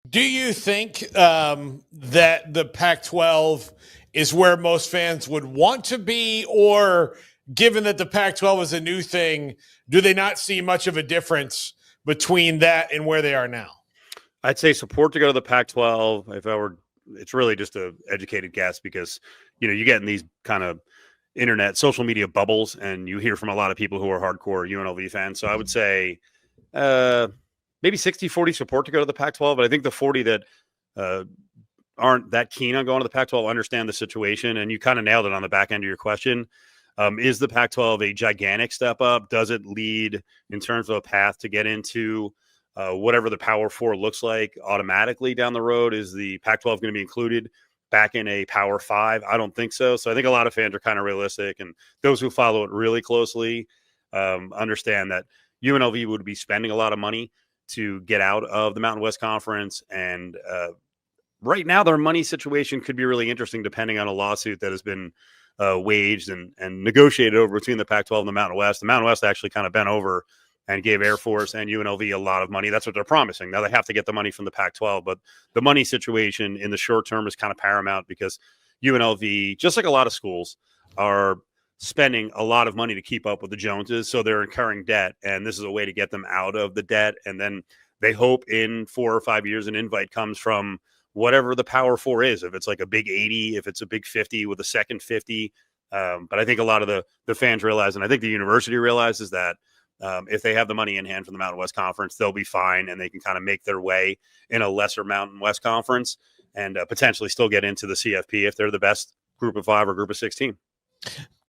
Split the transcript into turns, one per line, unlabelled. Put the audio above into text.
Do you think that the Pac-12 is where most fans would want to be, or given that the Pac-12 is a new thing, do they not see much of a difference between that and where they are now?
I'd say support to go to the Pac-12. If I were, it's really just a educated guess because you get in these kind of internet social media bubbles, and you hear from a lot of people who are hardcore UNLV fans. So I would say maybe 60-40 support to go to the Pac-12, but I think the 40 that aren't that keen on going to the Pac-12 understand the situation, and you kind of nailed it on the back end of your question. Is the Pac-12 a gigantic step up? Does it lead in terms of a path to get into whatever the Power Four looks like automatically down the road? Is the Pac-12 going to be included back in a Power Five? I don't think so. So I think a lot of fans are kind of realistic, and those who follow it really closely understand that UNLV would be spending a lot of money to get out of the Mountain West Conference. And right now, their money situation could be really interesting depending on a lawsuit that has been waged and negotiated over between the Pac-12 and the Mountain West. The Mountain West actually kind of bent over and gave Air Force and UNLV a lot of money. That's what they're promising. Now they have to get the money from the Pac-12, but the money situation in the short term is kind of paramount because UNLV, just like a lot of schools, are spending a lot of money to keep up with the Joneses. So they're incurring debt, and this is a way to get them out of the debt. And then they hope in 4 or 5 years an invite comes from whatever the Power Four is. If it's like a big 80, if it's a big 50 with a second 50. But I think a lot of the fans realize, and I think the university realizes that if they have the money in hand from the Mountain West Conference, they'll be fine, and they can kind of make their way in a lesser Mountain West Conference and potentially still get into the CFP if they're the best group of 5 or group of 16.